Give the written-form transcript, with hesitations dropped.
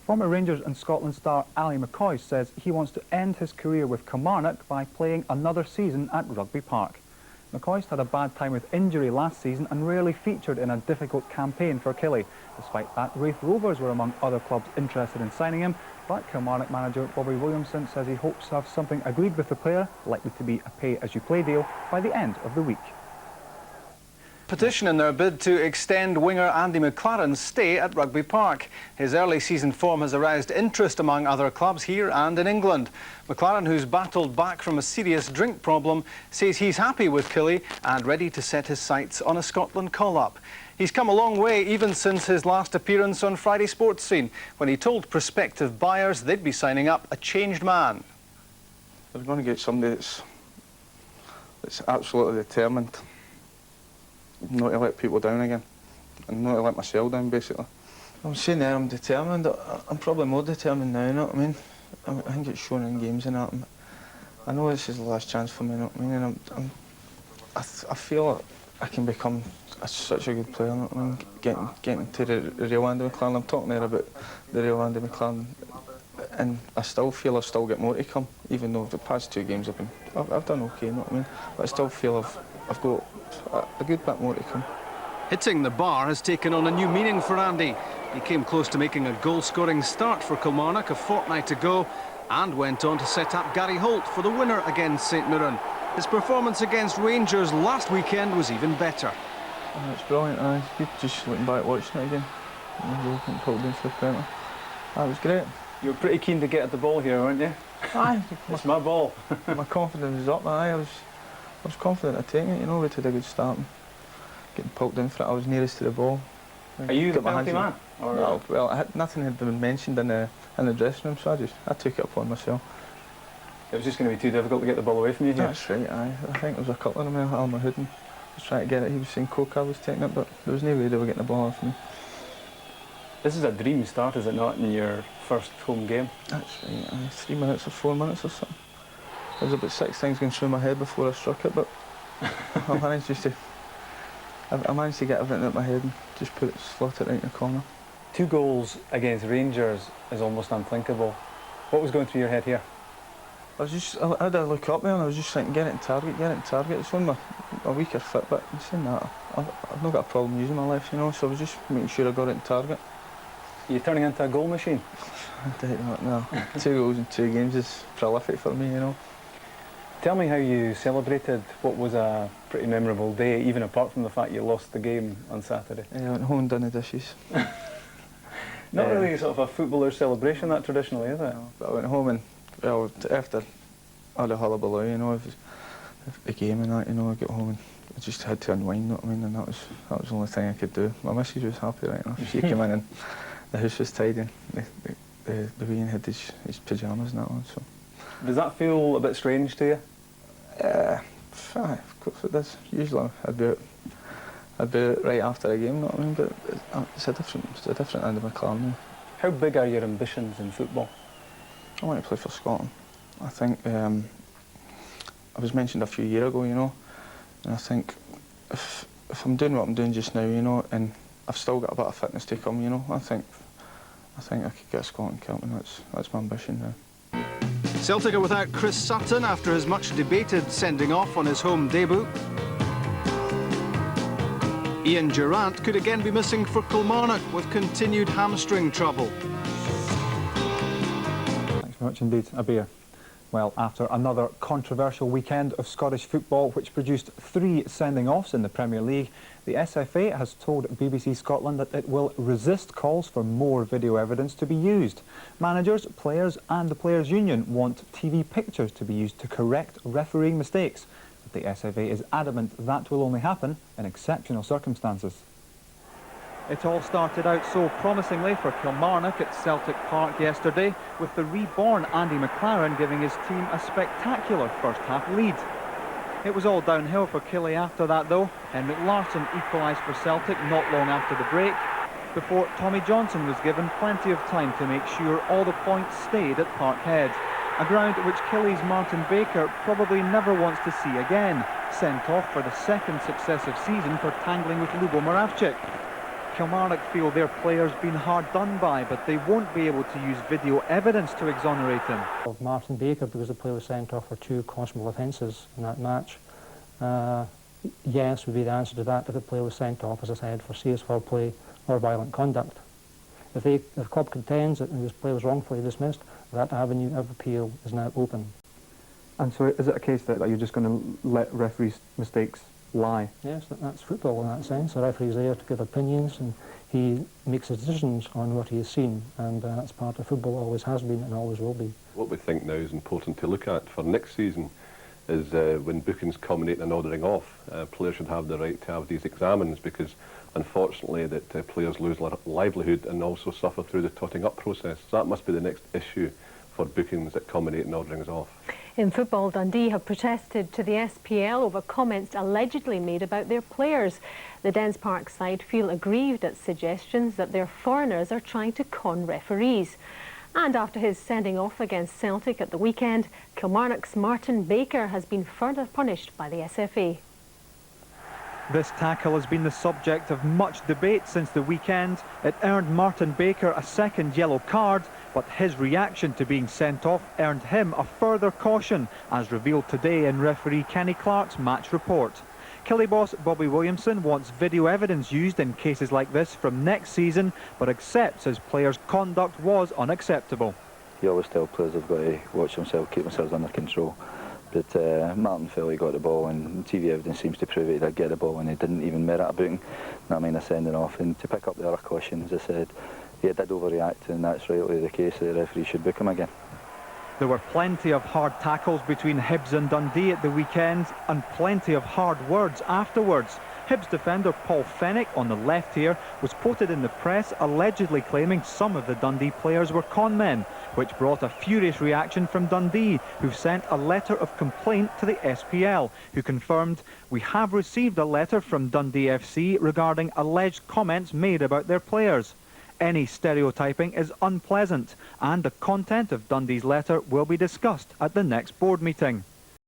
Former Rangers and Scotland star McCoist says he wants to end his career with Kilmarnock by playing another season at Rugby Park. McCoist had a bad time with injury last season and rarely featured in a difficult campaign for Killie. Despite that, Raith Rovers were among other clubs interested in signing him, but Kilmarnock manager Bobby Williamson says he hopes to have something agreed with the player, likely to be a pay-as-you-play deal, by the end of the week. Petition in their bid to extend winger Andy McLaren's stay at Rugby Park. His early season form has aroused interest among other clubs here and in England. McLaren, who's battled back from a serious drink problem, says he's happy with Killie and ready to set his sights on a Scotland call-up. He's come a long way even since his last appearance on Friday Sports Scene, when he told prospective buyers they'd be signing up a changed man. They're going to get somebody that's absolutely determined not to let people down again, and not to let myself down, basically. I'm saying there I'm determined. I'm probably more determined now, you know what I mean? I think it's shown in games and that. I know this is the last chance for me, you know what I mean? And I feel like I can become such a good player, you know what I mean? Getting to the real Andy McLaren. I'm talking there about the real Andy McLaren, and I still feel I've still got more to come, even though the past 2 games I've done okay, you know what I mean? But I still feel I've got a good bit more to come. Hitting the bar has taken on a new meaning for Andy. He came close to making a goal-scoring start for Kilmarnock a fortnight ago and went on to set up Gary Holt for the winner against St Mirren. His performance against Rangers last weekend was even better. Oh, it's brilliant, it's good just looking back watching it again. And pulled in for the penalty. That was great. You were pretty keen to get at the ball here, weren't you? Aye. It's my ball. My confidence was up, I was confident of taking it, you know, we'd had a good start and getting poked in for it. I was nearest to the ball. Are you the penalty man? Or no, well, nothing had been mentioned in the dressing room, so I took it upon myself. It was just going to be too difficult to get the ball away from you here? That's right, aye. I think there was a couple of them, Al Mahooden was trying to get it. He was saying Coca was taking it, but there was no way they were getting the ball off me. This is a dream start, is it not, in your first home game? That's right, aye. 3 minutes or 4 minutes or something. There was about 6 things going through my head before I struck it, but I managed to get everything out my head and just slot it right in the corner. 2 goals against Rangers is almost unthinkable. What was going through your head here? I had a look up there and I was just thinking, get it in target, get it in target. It's one of my weaker foot, but in saying that, I've not got a problem using my left, you know, so I was just making sure I got it in target. Are you turning into a goal machine? I doubt not, no. 2 goals in 2 games is prolific for me, you know. Tell me how you celebrated what was a pretty memorable day, even apart from the fact you lost the game on Saturday. Yeah, I went home and done the dishes. Not really sort of a footballer's celebration, that traditionally, is it? No, but I went home and, well, after all the hullabaloo, you know, the game and that, you know, I got home and I just had to unwind, you know what I mean, and that was the only thing I could do. My missus was happy right enough. She came in and the house was tidy, and the wee had his pyjamas and that on, so. Does that feel a bit strange to you? Of course it does. Usually I'd be out right after a game, you know what I mean? But it's a different Andy McLaren now. How big are your ambitions in football? I want to play for Scotland. I think I was mentioned a few years ago, you know, and I think if I'm doing what I'm doing just now, you know, and I've still got a bit of fitness to come, you know, I think I could get a Scotland cap, and that's my ambition now. Celtic are without Chris Sutton after his much debated sending off on his home debut. Ian Durrant could again be missing for Kilmarnock with continued hamstring trouble. Thanks very much indeed. A beer. Well, after another controversial weekend of Scottish football which produced 3 sending-offs in the Premier League, the SFA has told BBC Scotland that it will resist calls for more video evidence to be used. Managers, players and the Players' Union want TV pictures to be used to correct refereeing mistakes, but the SFA is adamant that will only happen in exceptional circumstances. It all started out so promisingly for Kilmarnock at Celtic Park yesterday, with the reborn Andy McLaren giving his team a spectacular first-half lead. It was all downhill for Killie after that, though. Henrik Larsson equalised for Celtic not long after the break, before Tommy Johnson was given plenty of time to make sure all the points stayed at Parkhead, a ground which Killie's Martin Baker probably never wants to see again, sent off for the 2nd successive season for tangling with Lubo Moravcik. Kilmarnock feel their player's been hard done by, but they won't be able to use video evidence to exonerate him. Of Martin Baker, because the player was sent off for 2 cautionable offences in that match. Yes would be the answer to that if the player was sent off, as I said, for serious foul play or violent conduct. If the club contends that this player was wrongfully dismissed, that avenue of appeal is now open. And so is it a case that you're just going to let referees' mistakes lie? Yes, that's football in that sense. The referee's there to give opinions, and he makes his decisions on what he has seen, and that's part of football, always has been and always will be. What we think now is important to look at for next season is when bookings culminate in an ordering off, players should have the right to have these examined, because unfortunately that players lose livelihood and also suffer through the totting up process. So that must be the next issue for bookings that culminate in orderings off. In football, Dundee have protested to the SPL over comments allegedly made about their players. The Dens Park side feel aggrieved at suggestions that their foreigners are trying to con referees. And after his sending off against Celtic at the weekend, Kilmarnock's Martin Baker has been further punished by the SFA. This tackle has been the subject of much debate since the weekend. It earned Martin Baker a second yellow card, but his reaction to being sent off earned him a further caution, as revealed today in referee Kenny Clark's match report. Killie boss Bobby Williamson wants video evidence used in cases like this from next season, but accepts his players' conduct was unacceptable. You always tell players they've got to watch themselves, keep themselves under control. But Martin felt he got the ball, and TV evidence seems to prove he did get the ball, and he didn't even merit a booking. That means a sending off. And to pick up the other caution, as I said, he did overreact, and that's rightly the case. The referee should book him again. There were plenty of hard tackles between Hibs and Dundee at the weekend, and plenty of hard words afterwards. Hibs defender Paul Fennick on the left here was quoted in the press allegedly claiming some of the Dundee players were con men, which brought a furious reaction from Dundee, who sent a letter of complaint to the SPL, who confirmed, "We have received a letter from Dundee FC regarding alleged comments made about their players. Any stereotyping is unpleasant, and the content of Dundee's letter will be discussed at the next board meeting."